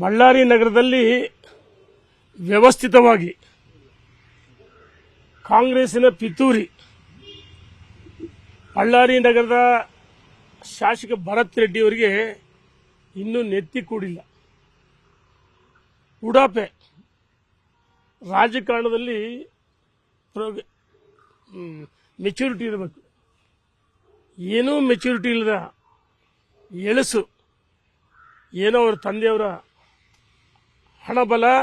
ಬಳ್ಳಾರಿ ನಗರದಲ್ಲಿ ವ್ಯವಸ್ಥಿತವಾಗಿ ಕಾಂಗ್ರೆಸ್ಸಿನ ಪಿತೂರಿ ಬಳ್ಳಾರಿ ನಗರದ ಶಾಸಕ ಭರತ್ ರೆಡ್ಡಿ ಅವರಿಗೆ ಇನ್ನೂ ನೆತ್ತಿ ಕೂಡಿಲ್ಲ. ಉಡಾಪೆ ರಾಜಕಾರಣದಲ್ಲಿ ಮೆಚುರಿಟಿ ಇರಬೇಕು. ಏನೂ ಮೆಚುರಿಟಿ ಇಲ್ಲದ ಎಳಸು ಏನೋ ಅವರ ತಂದೆಯವರ ಹಣಬಲದ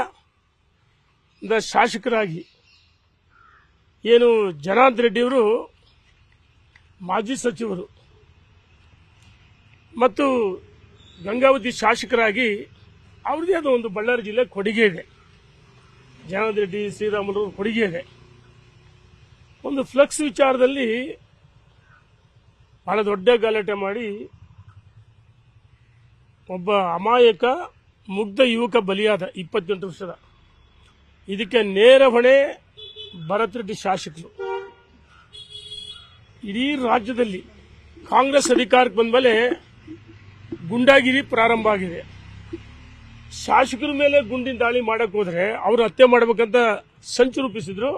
ಶಾಸಕರಾಗಿ ಏನು ಜನಾರ್ದನ್ ರೆಡ್ಡಿಯವರು ಮಾಜಿ ಸಚಿವರು ಮತ್ತು ಗಂಗಾವತಿ ಶಾಸಕರಾಗಿ ಅವ್ರದ್ದೇ ಆದ ಒಂದು ಬಳ್ಳಾರಿ ಜಿಲ್ಲೆ ಕೊಡುಗೆ ಇದೆ. ಜನಾರ್ದನ್ ರೆಡ್ಡಿ ಶ್ರೀರಾಮುಲು ಕೊಡುಗೆ ಇದೆ. ಒಂದು ಫ್ಲೆಕ್ಸ್ ವಿಚಾರದಲ್ಲಿ ಬಹಳ ದೊಡ್ಡ ಗಲಾಟೆ ಮಾಡಿ ಒಬ್ಬ ಅಮಾಯಕ ಮುಗ್ಧ ಯುವಕ ಬಲಿಯಾದ 28 ವರ್ಷದ. ಇದಕ್ಕೆ ನೇರ ಹೊಣೆ ಭರತ್ ರೆಡ್ಡಿ ಶಾಸಕರು. ಇಡೀ ರಾಜ್ಯದಲ್ಲಿ ಕಾಂಗ್ರೆಸ್ ಅಧಿಕಾರಕ್ಕೆ ಬಂದ ಮೇಲೆ ಗುಂಡಾಗಿರಿ ಪ್ರಾರಂಭ ಆಗಿದೆ. ಶಾಸಕರ ಮೇಲೆ ಗುಂಡಿನ ದಾಳಿ ಮಾಡಕ್ಕೆ ಹೋದ್ರೆ ಅವರು ಹತ್ಯೆ ಮಾಡಬೇಕಂತ ಸಂಚು ರೂಪಿಸಿದ್ರು.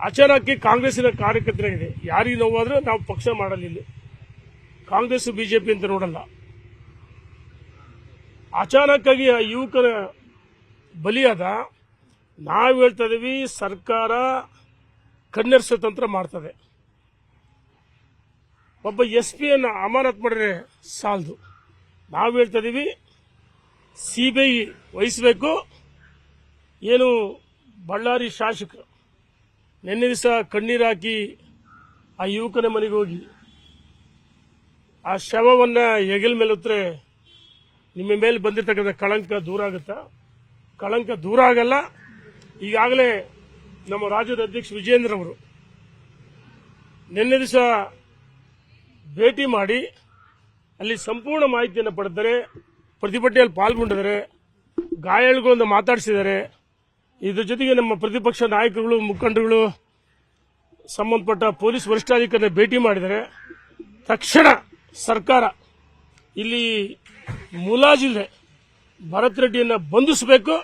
ಅಚಾನಕ್ ಕಾಂಗ್ರೆಸ್ಸಿನ ಕಾರ್ಯಕರ್ತರಾಗಿದೆ. ಯಾರಿಗೆ ನೋವಾದ್ರೂ ನಾವು ಪಕ್ಷ ಮಾಡಲಿಲ್ಲ, ಕಾಂಗ್ರೆಸ್ ಬಿಜೆಪಿ ಅಂತ ನೋಡಲ್ಲ. ಅಚಾನಕ್ ಆಗಿ ಆ ಯುವಕನ ಬಲಿಯಾದ. ನಾವು ಹೇಳ್ತಾ ಇದೀವಿ, ಸರ್ಕಾರ ಕಣ್ಣೆರ್ಸೋ ತಂತ್ರ ಮಾಡ್ತದೆ. ಒಬ್ಬ SP ಅಮಾನತ್ ಮಾಡಿದ್ರೆ ಸಾಲದು. ನಾವು ಹೇಳ್ತಾ ಇದೀವಿ, CBI ವಹಿಸಬೇಕು. ಏನು ಬಳ್ಳಾರಿ ಶಾಸಕರು ನಿನ್ನೆ ದಿವಸ ಕಣ್ಣೀರು ಹಾಕಿ ಆ ಯುವಕನ ಮನೆಗೆ ಹೋಗಿ ಆ ಶವವನ್ನು ಹೆಗಲ ಮೇಲೆ ಹೊತ್ತರೆ ನಿಮ್ಮ ಮೇಲೆ ಬಂದಿರತಕ್ಕಂಥ ಕಳಂಕ ದೂರ ಆಗುತ್ತಾ? ಕಳಂಕ ದೂರ ಆಗಲ್ಲ. ಈಗಾಗಲೇ ನಮ್ಮ ರಾಜ್ಯದ ಅಧ್ಯಕ್ಷ ವಿಜೇಂದ್ರ ಅವರು ನಿನ್ನೆ ದಿವಸ ಭೇಟಿ ಮಾಡಿ ಅಲ್ಲಿ ಸಂಪೂರ್ಣ ಮಾಹಿತಿಯನ್ನು ಪಡೆದರೆ, ಪ್ರತಿಭಟನೆಯಲ್ಲಿ ಪಾಲ್ಗೊಂಡಿದ್ದಾರೆ, ಗಾಯಾಳುಗಳನ್ನು ಮಾತಾಡಿಸಿದ್ದಾರೆ. ಇದ್ರ ಜೊತೆಗೆ ನಮ್ಮ ಪ್ರತಿಪಕ್ಷ ನಾಯಕರುಗಳು, ಮುಖಂಡರುಗಳು, ಸಂಬಂಧಪಟ್ಟ ಪೊಲೀಸ್ ವರಿಷ್ಠಾಧಿಕಾರಿಗಳನ್ನ ಭೇಟಿ ಮಾಡಿದ್ದಾರೆ. ತಕ್ಷಣ ಸರ್ಕಾರ ಇಲ್ಲಿ ಮುಲಾಜಿಲ್ಲದೆ ಭರತ್ ರೆಡ್ಡಿಯನ್ನು ಬಂಧಿಸಬೇಕು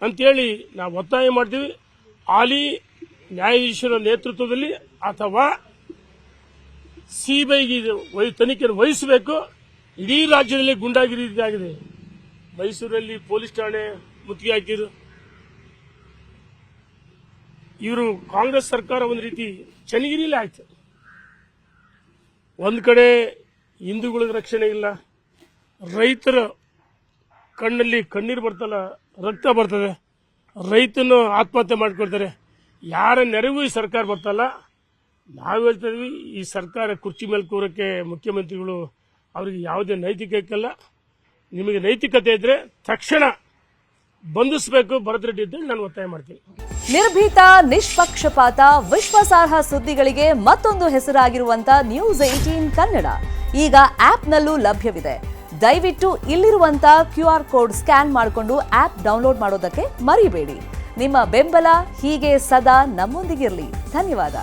ಅಂತೇಳಿ ನಾವು ಒತ್ತಾಯ ಮಾಡ್ತೀವಿ. ಹಾಲಿ ನ್ಯಾಯಾಧೀಶರ ನೇತೃತ್ವದಲ್ಲಿ ಅಥವಾ CBIಗೆ ತನಿಖೆಯನ್ನು ವಹಿಸಬೇಕು. ಇಡೀ ರಾಜ್ಯದಲ್ಲಿ ಗುಂಡಾಗಿರಿ ಆಗಿದೆ. ಮೈಸೂರಲ್ಲಿ ಪೊಲೀಸ್ ಠಾಣೆ ಮುತ್ತಿಗೆ ಹಾಕಿದ್ರು. ಇವರು ಕಾಂಗ್ರೆಸ್ ಸರ್ಕಾರ ಒಂದು ರೀತಿ ಚನ್ನಗಿರಿಲೇ ಆಯ್ತು. ಒಂದು ಕಡೆ ಹಿಂದೂಗಳಿಗೆ ರಕ್ಷಣೆ ಇಲ್ಲ, ರೈತರ ಕಣ್ಣಲ್ಲಿ ಕಣ್ಣೀರು ಬರ್ತಲ್ಲ, ರಕ್ತ ಬರ್ತದೆ, ರೈತನು ಆತ್ಮಹತ್ಯೆ ಮಾಡ್ಕೊಳ್ತಾರೆ. ಯಾರ ನೆರವು ಈ ಸರ್ಕಾರ ಬರ್ತಲ್ಲ. ನಾವು ಹೇಳ್ತಾ ಇದ್ವಿ, ಈ ಸರ್ಕಾರ ಕುರ್ಚಿ ಮೇಲೆ ಕೂರಕ್ಕೆ ಮುಖ್ಯಮಂತ್ರಿಗಳು ಅವರಿಗೆ ಯಾವುದೇ ನೈತಿಕತೆ ಇಲ್ಲ. ನಿಮಗೆ ನೈತಿಕತೆ ಇದ್ರೆ ತಕ್ಷಣ ಬಂಧಿಸಬೇಕು ಭರತ್ ರೆಡ್ಡಿ ಅಂತ ನಾನು ಒತ್ತಾಯ ಮಾಡ್ತೀನಿ. ನಿರ್ಭೀತ, ನಿಷ್ಪಕ್ಷಪಾತ, ವಿಶ್ವಾಸಾರ್ಹ ಸುದ್ದಿಗಳಿಗೆ ಮತ್ತೊಂದು ಹೆಸರಾಗಿರುವಂತ News18 ಕನ್ನಡ ಈಗ ಆಪ್ನಲ್ಲೂ ಲಭ್ಯವಿದೆ. ದಯವಿಟ್ಟು ಇಲ್ಲಿರುವಂತ QR ಕೋಡ್ ಸ್ಕ್ಯಾನ್ ಮಾಡಿಕೊಂಡು ಆಪ್ ಡೌನ್ಲೋಡ್ ಮಾಡೋದಕ್ಕೆ ಮರಿಬೇಡಿ. ನಿಮ್ಮ ಬೆಂಬಲ ಹೀಗೆ ಸದಾ ನಮ್ಮೊಂದಿಗಿರಲಿ. ಧನ್ಯವಾದ.